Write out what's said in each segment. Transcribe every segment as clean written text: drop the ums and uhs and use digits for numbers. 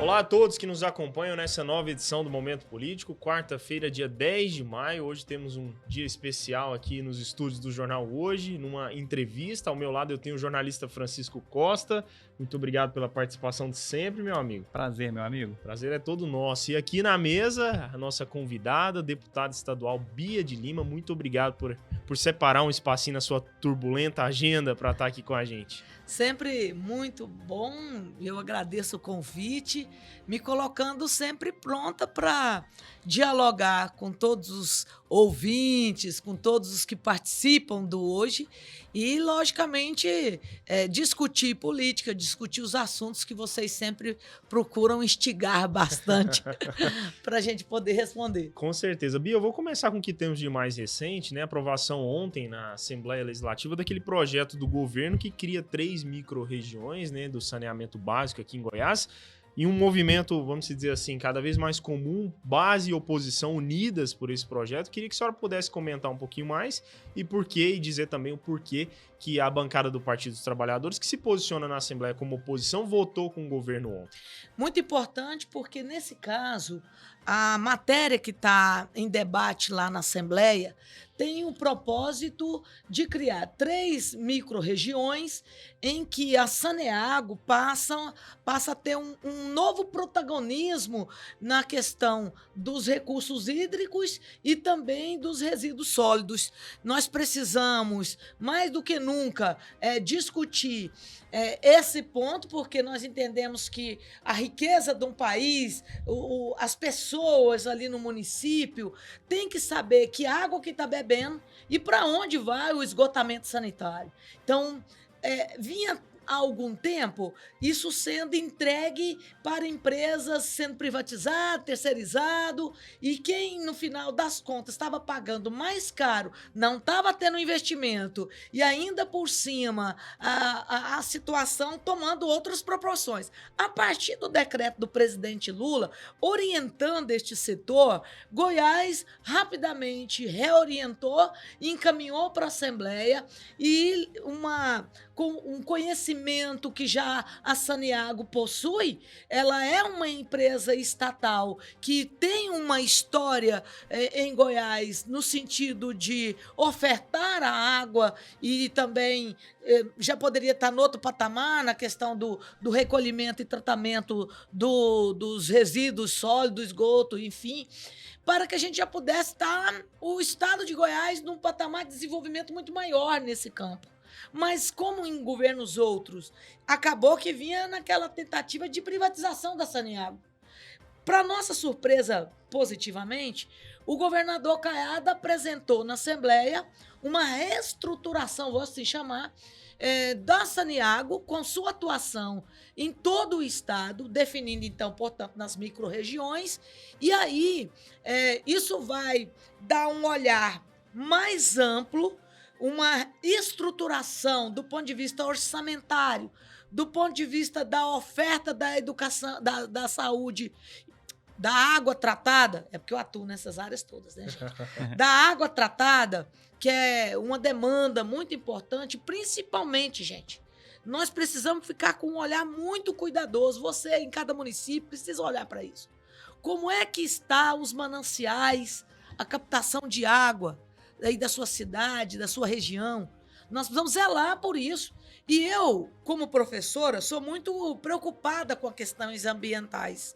Olá a todos que nos acompanham nessa nova edição do Momento Político, quarta-feira, dia 10 de maio. Hoje temos um dia especial aqui nos estúdios do Jornal Hoje, numa entrevista. Ao meu lado eu tenho o jornalista Francisco Costa. Muito obrigado pela participação de sempre, meu amigo. Prazer, meu amigo. Prazer é todo nosso. E aqui na mesa, a nossa convidada, deputada estadual Bia de Lima. Muito obrigado por separar um espacinho na sua turbulenta agenda para estar aqui com a gente. Sempre muito bom, eu agradeço o convite, me colocando sempre pronta para dialogar com todos os ouvintes, com todos os que participam do Hoje e, logicamente, discutir política, discutir os assuntos que vocês sempre procuram instigar bastante para a gente poder responder. Com certeza. Bia, eu vou começar com o que temos de mais recente, né? Aprovação ontem na Assembleia Legislativa daquele projeto do governo que cria 3 micro-regiões, né, do saneamento básico aqui em Goiás. E um movimento, vamos dizer assim, cada vez mais comum, base e oposição unidas por esse projeto. Queria que a senhora pudesse comentar um pouquinho mais e dizer também o porquê que a bancada do Partido dos Trabalhadores, que se posiciona na Assembleia como oposição, votou com o governo ontem. Muito importante porque, nesse caso, a matéria que está em debate lá na Assembleia tem o propósito de criar 3 micro-regiões em que a Saneago passa a ter um novo protagonismo na questão dos recursos hídricos e também dos resíduos sólidos. Nós precisamos, mais do que nunca, discutir esse ponto, porque nós entendemos que a riqueza de um país, as pessoas ali no município, têm que saber que água que está bebendo e para onde vai o esgotamento sanitário. Então, vinha há algum tempo isso sendo entregue para empresas, sendo privatizado, terceirizado, e quem, no final das contas, estava pagando mais caro, não estava tendo investimento, e ainda por cima a situação tomando outras proporções. A partir do decreto do presidente Lula, orientando este setor, Goiás rapidamente reorientou e encaminhou para a Assembleia e com um conhecimento que já a Saneago possui, ela é uma empresa estatal que tem uma história em Goiás no sentido de ofertar a água e também já poderia estar no outro patamar na questão do recolhimento e tratamento dos resíduos sólidos, esgoto, enfim, para que a gente já pudesse estar o estado de Goiás num patamar de desenvolvimento muito maior nesse campo. Mas, como em governos outros, acabou que vinha naquela tentativa de privatização da Saneago. Para nossa surpresa, positivamente, o governador Caiado apresentou na Assembleia uma reestruturação, vou assim chamar, da Saneago, com sua atuação em todo o estado, definindo, então, portanto, nas micro-regiões. E aí, isso vai dar um olhar mais amplo, uma estruturação do ponto de vista orçamentário, do ponto de vista da oferta da educação, da saúde, da água tratada, porque eu atuo nessas áreas todas, né, gente? Da água tratada, que é uma demanda muito importante, principalmente, gente, nós precisamos ficar com um olhar muito cuidadoso. Você, em cada município, precisa olhar para isso. Como é que estão os mananciais, a captação de água aí da sua cidade, da sua região? Nós precisamos zelar por isso. E eu, como professora, sou muito preocupada com as questões ambientais.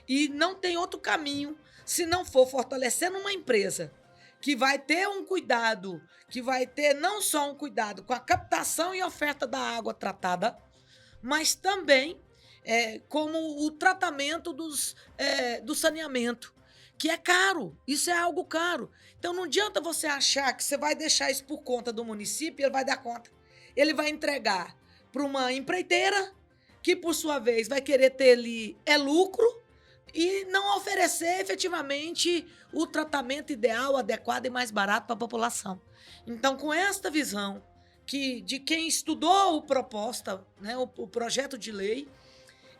E não tem outro caminho se não for fortalecendo uma empresa que vai ter um cuidado, que vai ter não só um cuidado com a captação e oferta da água tratada, mas também como o tratamento do saneamento, que é caro. Isso é algo caro. Então, não adianta você achar que você vai deixar isso por conta do município e ele vai dar conta. Ele vai entregar para uma empreiteira que, por sua vez, vai querer ter ali lucro e não oferecer efetivamente o tratamento ideal, adequado e mais barato para a população. Então, com esta visão de quem estudou o projeto de lei,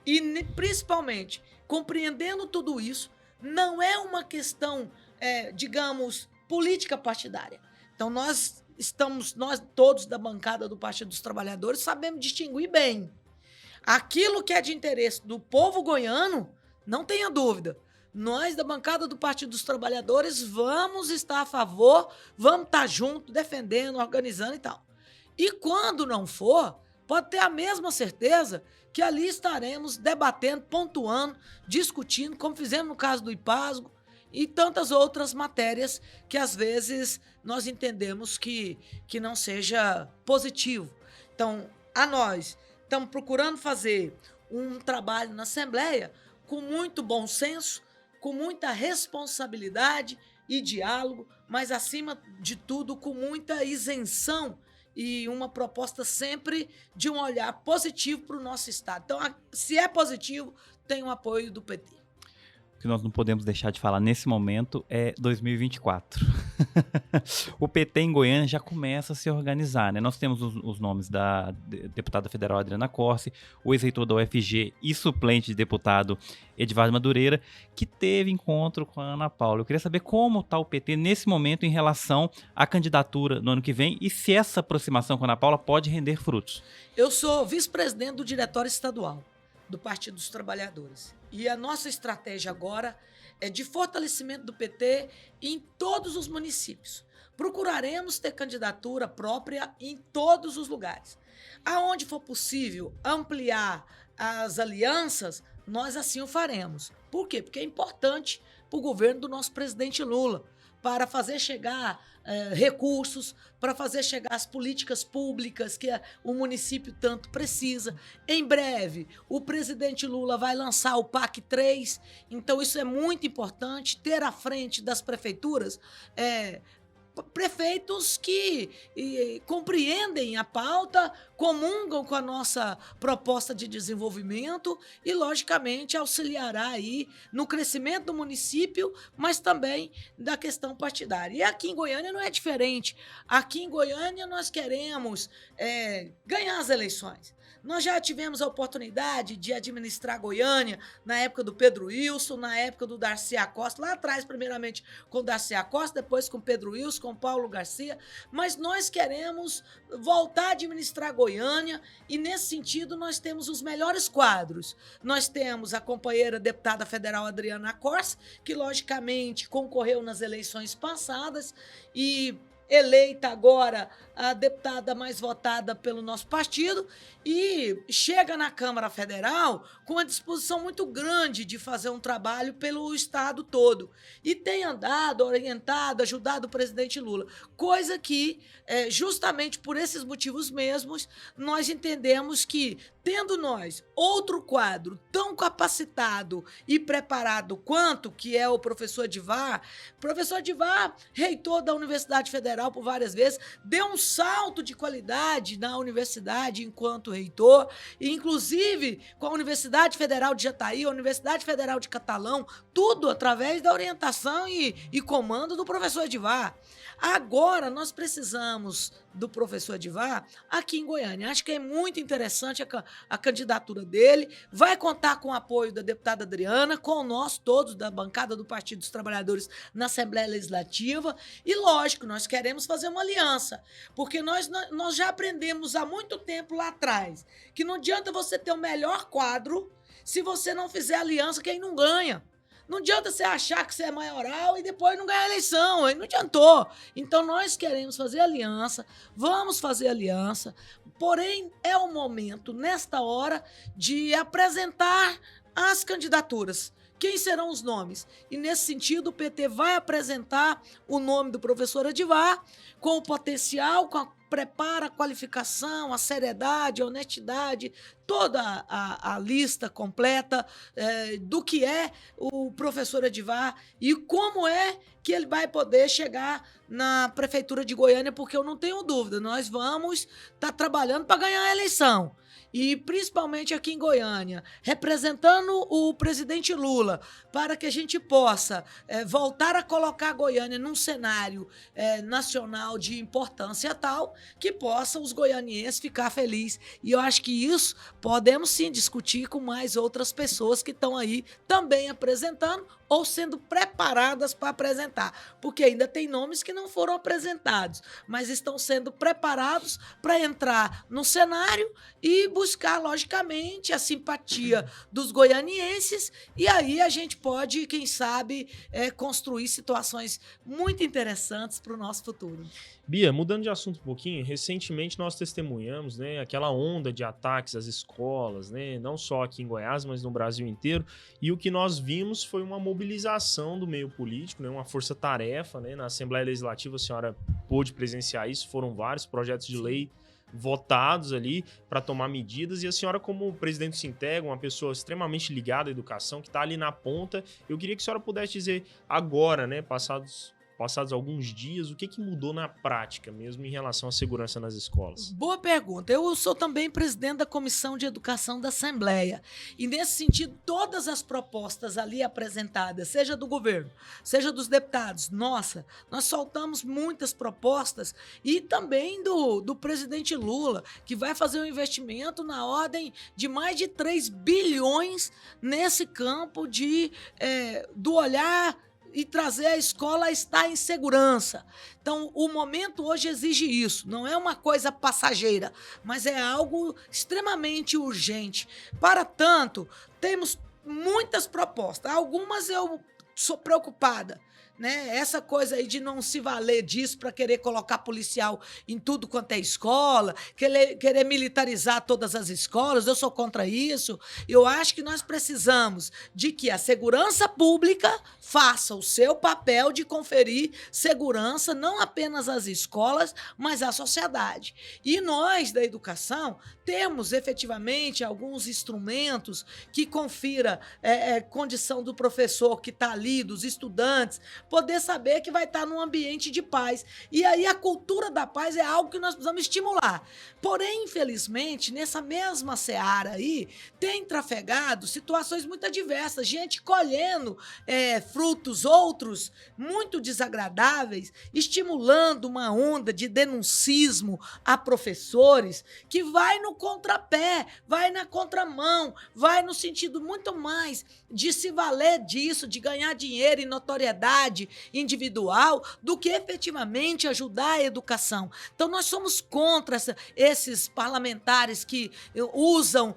e principalmente compreendendo tudo isso, não é uma questão, digamos, política partidária. Então, nós todos da bancada do Partido dos Trabalhadores, sabemos distinguir bem Aquilo que é de interesse do povo goiano, não tenha dúvida. Nós, da bancada do Partido dos Trabalhadores, vamos estar a favor, vamos estar junto, defendendo, organizando e tal. E quando não for, pode ter a mesma certeza que ali estaremos debatendo, pontuando, discutindo, como fizemos no caso do IPASGO e tantas outras matérias que às vezes nós entendemos que não seja positivo. Então, nós estamos procurando fazer um trabalho na Assembleia com muito bom senso, com muita responsabilidade e diálogo, mas, acima de tudo, com muita isenção e uma proposta sempre de um olhar positivo para o nosso Estado. Então, se é positivo, tem o apoio do PT. O que nós não podemos deixar de falar nesse momento é 2024. O PT em Goiânia já começa a se organizar, né? Nós temos os nomes da deputada federal Adriana Corsi, o ex-reitor da UFG e suplente de deputado Edivaldo Madureira, que teve encontro com a Ana Paula. Eu queria saber como está o PT nesse momento em relação à candidatura no ano que vem e se essa aproximação com a Ana Paula pode render frutos. Eu sou vice-presidente do Diretório Estadual do Partido dos Trabalhadores. E a nossa estratégia agora é de fortalecimento do PT em todos os municípios. Procuraremos ter candidatura própria em todos os lugares. Aonde for possível ampliar as alianças, nós assim o faremos. Por quê? Porque é importante para o governo do nosso presidente Lula, para fazer chegar recursos, para fazer chegar as políticas públicas que o município tanto precisa. Em breve, o presidente Lula vai lançar o PAC 3, então isso é muito importante, ter à frente das prefeituras prefeitos que compreendem a pauta, comungam com a nossa proposta de desenvolvimento e, logicamente, auxiliará aí no crescimento do município, mas também da questão partidária. E aqui em Goiânia não é diferente. Aqui em Goiânia nós queremos ganhar as eleições. Nós já tivemos a oportunidade de administrar Goiânia na época do Pedro Wilson, na época do Darcy Acosta, lá atrás, primeiramente com o Darcy Acosta, depois com o Pedro Wilson, com o Paulo Garcia, mas nós queremos voltar a administrar Goiânia e, nesse sentido, nós temos os melhores quadros. Nós temos a companheira deputada federal Adriana Corsi, que, logicamente, concorreu nas eleições passadas e eleita agora a deputada mais votada pelo nosso partido e chega na Câmara Federal com uma disposição muito grande de fazer um trabalho pelo Estado todo. E tem andado, orientado, ajudado o presidente Lula. Coisa que, justamente por esses motivos mesmos, nós entendemos que, tendo nós outro quadro tão capacitado e preparado quanto, que é o professor Edivar, reitor da Universidade Federal por várias vezes, deu um salto de qualidade na universidade enquanto reitor, e inclusive com a Universidade Federal de Jataí, a Universidade Federal de Catalão, tudo através da orientação e comando do professor Edivar. Agora, nós precisamos do professor Edivar aqui em Goiânia. Acho que é muito interessante a candidatura dele. Vai contar com o apoio da deputada Adriana, com nós todos da bancada do Partido dos Trabalhadores na Assembleia Legislativa. E, lógico, nós queremos fazer uma aliança, porque nós já aprendemos há muito tempo lá atrás que não adianta você ter o melhor quadro se você não fizer aliança, quem não ganha. Não adianta você achar que você é maioral e depois não ganhar a eleição, aí não adiantou. Então, nós queremos fazer aliança, vamos fazer aliança, porém, é o momento, nesta hora, de apresentar as candidaturas. Quem serão os nomes? E, nesse sentido, o PT vai apresentar o nome do professor Edivar, com o potencial, com a prepara, a qualificação, a seriedade, a honestidade, toda a lista completa do que é o professor Edivar e como é que ele vai poder chegar na Prefeitura de Goiânia, porque eu não tenho dúvida, nós vamos estar trabalhando para ganhar a eleição. E principalmente aqui em Goiânia, representando o presidente Lula, para que a gente possa voltar a colocar Goiânia num cenário nacional de importância tal, que possa os goianienses ficar felizes. E eu acho que isso podemos sim discutir com mais outras pessoas que estão aí também apresentando ou sendo preparadas para apresentar, porque ainda tem nomes que não foram apresentados, mas estão sendo preparados para entrar no cenário e buscar buscar, logicamente, a simpatia dos goianienses, e aí a gente pode, quem sabe, construir situações muito interessantes para o nosso futuro. Bia, mudando de assunto um pouquinho, recentemente nós testemunhamos, né, aquela onda de ataques às escolas, né, não só aqui em Goiás, mas no Brasil inteiro, e o que nós vimos foi uma mobilização do meio político, né, uma força-tarefa, né, na Assembleia Legislativa a senhora pôde presenciar isso, foram vários projetos de lei votados ali para tomar medidas, e a senhora, como presidente do Sinteg, uma pessoa extremamente ligada à educação, que está ali na ponta, eu queria que a senhora pudesse dizer agora, né, passados alguns dias, o que mudou na prática mesmo em relação à segurança nas escolas? Boa pergunta. Eu sou também presidente da Comissão de Educação da Assembleia. E, nesse sentido, todas as propostas ali apresentadas, seja do governo, seja dos deputados, nós soltamos muitas propostas, e também do presidente Lula, que vai fazer um investimento na ordem de mais de 3 bilhões nesse campo do olhar e trazer a escola a estar em segurança. Então, o momento hoje exige isso. Não é uma coisa passageira, mas é algo extremamente urgente. Para tanto, temos muitas propostas. Algumas eu sou preocupada, né? Essa coisa aí de não se valer disso para querer colocar policial em tudo quanto é escola, querer militarizar todas as escolas, eu sou contra isso. Eu acho que nós precisamos de que a segurança pública faça o seu papel de conferir segurança não apenas às escolas, mas à sociedade. E nós, da educação, temos efetivamente alguns instrumentos que confira condição do professor que está ali, dos estudantes, poder saber que vai estar num ambiente de paz. E aí a cultura da paz é algo que nós precisamos estimular. Porém, infelizmente, nessa mesma seara aí, tem trafegado situações muito adversas, gente colhendo frutos, outros muito desagradáveis, estimulando uma onda de denuncismo a professores que vai no contrapé, vai na contramão, vai no sentido muito mais de se valer disso, de ganhar dinheiro e notoriedade individual, do que efetivamente ajudar a educação. Então, nós somos contra esses parlamentares que usam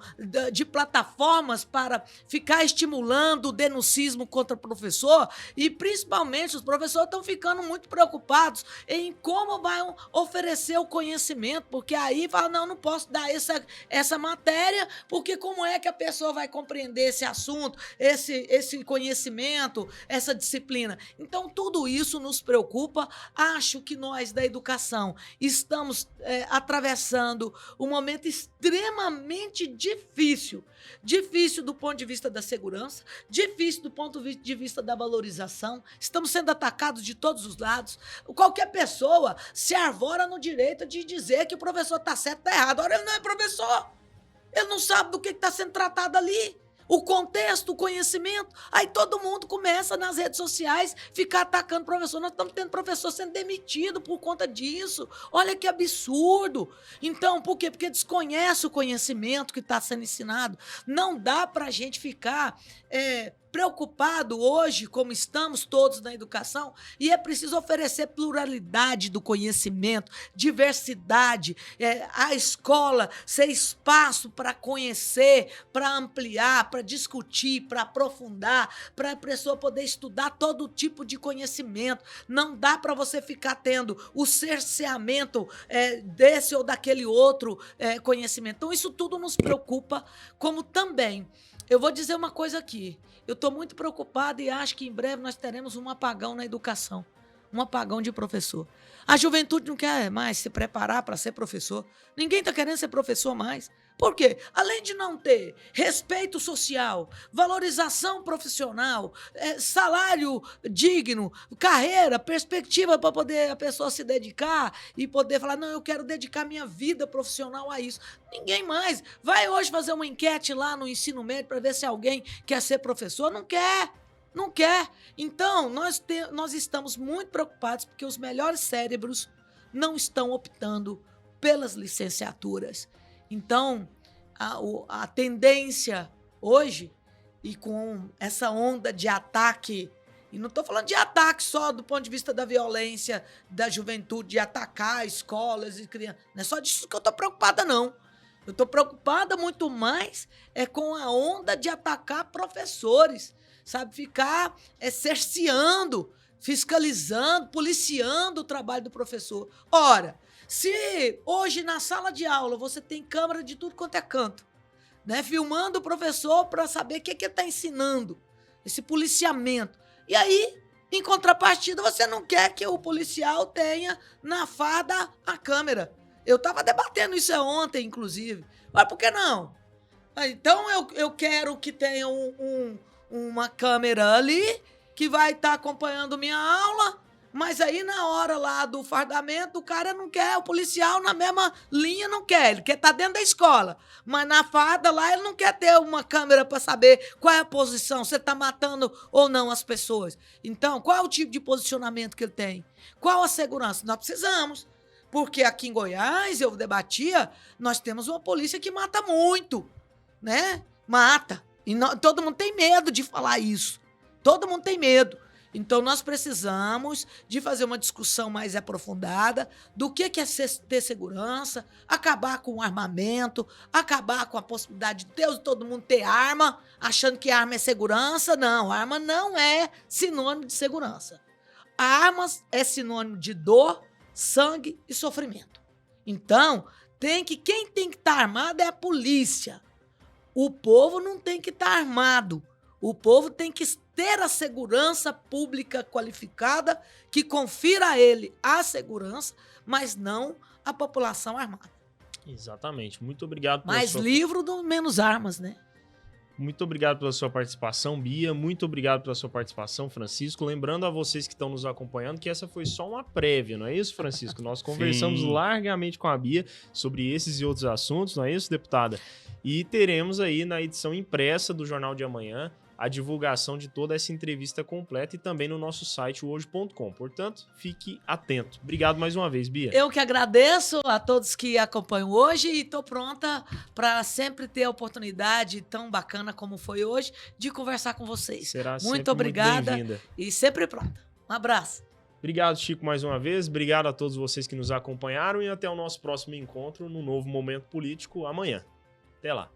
de plataformas para ficar estimulando o denuncismo contra o professor, e principalmente os professores estão ficando muito preocupados em como vão oferecer o conhecimento, porque aí fala, não posso dar essa matéria, porque como é que a pessoa vai compreender esse assunto, esse conhecimento, essa disciplina? Então, tudo isso nos preocupa. Acho que nós, da educação, estamos atravessando um momento extremamente difícil. Difícil do ponto de vista da segurança, difícil do ponto de vista da valorização. Estamos sendo atacados de todos os lados. Qualquer pessoa se arvora no direito de dizer que o professor está certo, está errado. Ora, ele não é professor. Ele não sabe do que está sendo tratado ali. O contexto, o conhecimento. Aí todo mundo começa nas redes sociais ficar atacando o professor. Nós estamos tendo professor sendo demitido por conta disso. Olha que absurdo. Então, por quê? Porque desconhece o conhecimento que está sendo ensinado. Não dá para a gente ficar preocupado hoje, como estamos todos na educação, e é preciso oferecer pluralidade do conhecimento, diversidade, a escola ser espaço para conhecer, para ampliar, para discutir, para aprofundar, para a pessoa poder estudar todo tipo de conhecimento. Não dá para você ficar tendo o cerceamento desse ou daquele outro conhecimento. Então, isso tudo nos preocupa, como também. Eu vou dizer uma coisa aqui. Eu estou muito preocupada e acho que em breve nós teremos um apagão na educação. Um apagão de professor. A juventude não quer mais se preparar para ser professor. Ninguém está querendo ser professor mais. Por quê? Além de não ter respeito social, valorização profissional, salário digno, carreira, perspectiva para poder a pessoa se dedicar e poder falar, não, eu quero dedicar minha vida profissional a isso. Ninguém mais. Vai hoje fazer uma enquete lá no ensino médio para ver se alguém quer ser professor. Não quer. Não quer. Então, nós estamos muito preocupados porque os melhores cérebros não estão optando pelas licenciaturas. Então, a tendência hoje, e com essa onda de ataque, e não estou falando de ataque só do ponto de vista da violência da juventude, de atacar escolas e crianças, não é só disso que eu estou preocupada, não. Eu estou preocupada muito mais com a onda de atacar professores, sabe? Ficar cerceando, fiscalizando, policiando o trabalho do professor. Ora, se hoje na sala de aula você tem câmera de tudo quanto é canto, né? Filmando o professor para saber o que ele está ensinando, esse policiamento. E aí, em contrapartida, você não quer que o policial tenha na farda a câmera. Eu estava debatendo isso ontem, inclusive. Mas por que não? Então eu quero que tenha uma câmera ali que vai estar acompanhando minha aula, mas aí na hora lá do fardamento o cara não quer, o policial na mesma linha não quer, ele quer estar dentro da escola. Mas na farda lá ele não quer ter uma câmera para saber qual é a posição, se está matando ou não as pessoas. Então, qual é o tipo de posicionamento que ele tem? Qual a segurança? Nós precisamos. Porque aqui em Goiás, eu debatia, nós temos uma polícia que mata muito, né? Mata. E todo mundo tem medo de falar isso. Todo mundo tem medo. Então, nós precisamos de fazer uma discussão mais aprofundada do que é ter segurança, acabar com o armamento, acabar com a possibilidade de todo mundo ter arma, achando que arma é segurança. Não, arma não é sinônimo de segurança. Armas é sinônimo de dor, sangue e sofrimento. Então, quem tem que estar armado é a polícia. O povo não tem que estar armado. O povo tem que ter a segurança pública qualificada que confira a ele a segurança, mas não a população armada. Exatamente. Muito obrigado. Mais livro, menos armas, né? Muito obrigado pela sua participação, Bia. Muito obrigado pela sua participação, Francisco. Lembrando a vocês que estão nos acompanhando que essa foi só uma prévia, não é isso, Francisco? Nós conversamos largamente com a Bia sobre esses e outros assuntos, não é isso, deputada? E teremos aí na edição impressa do Jornal de Amanhã a divulgação de toda essa entrevista completa e também no nosso site, hoje.com. Portanto, fique atento. Obrigado mais uma vez, Bia. Eu que agradeço a todos que acompanham hoje e estou pronta para sempre ter a oportunidade tão bacana como foi hoje de conversar com vocês. Será muito obrigada muito bem-vinda. E sempre pronta. Um abraço. Obrigado, Chico, mais uma vez. Obrigado a todos vocês que nos acompanharam e até o nosso próximo encontro no novo Momento Político amanhã. Até lá.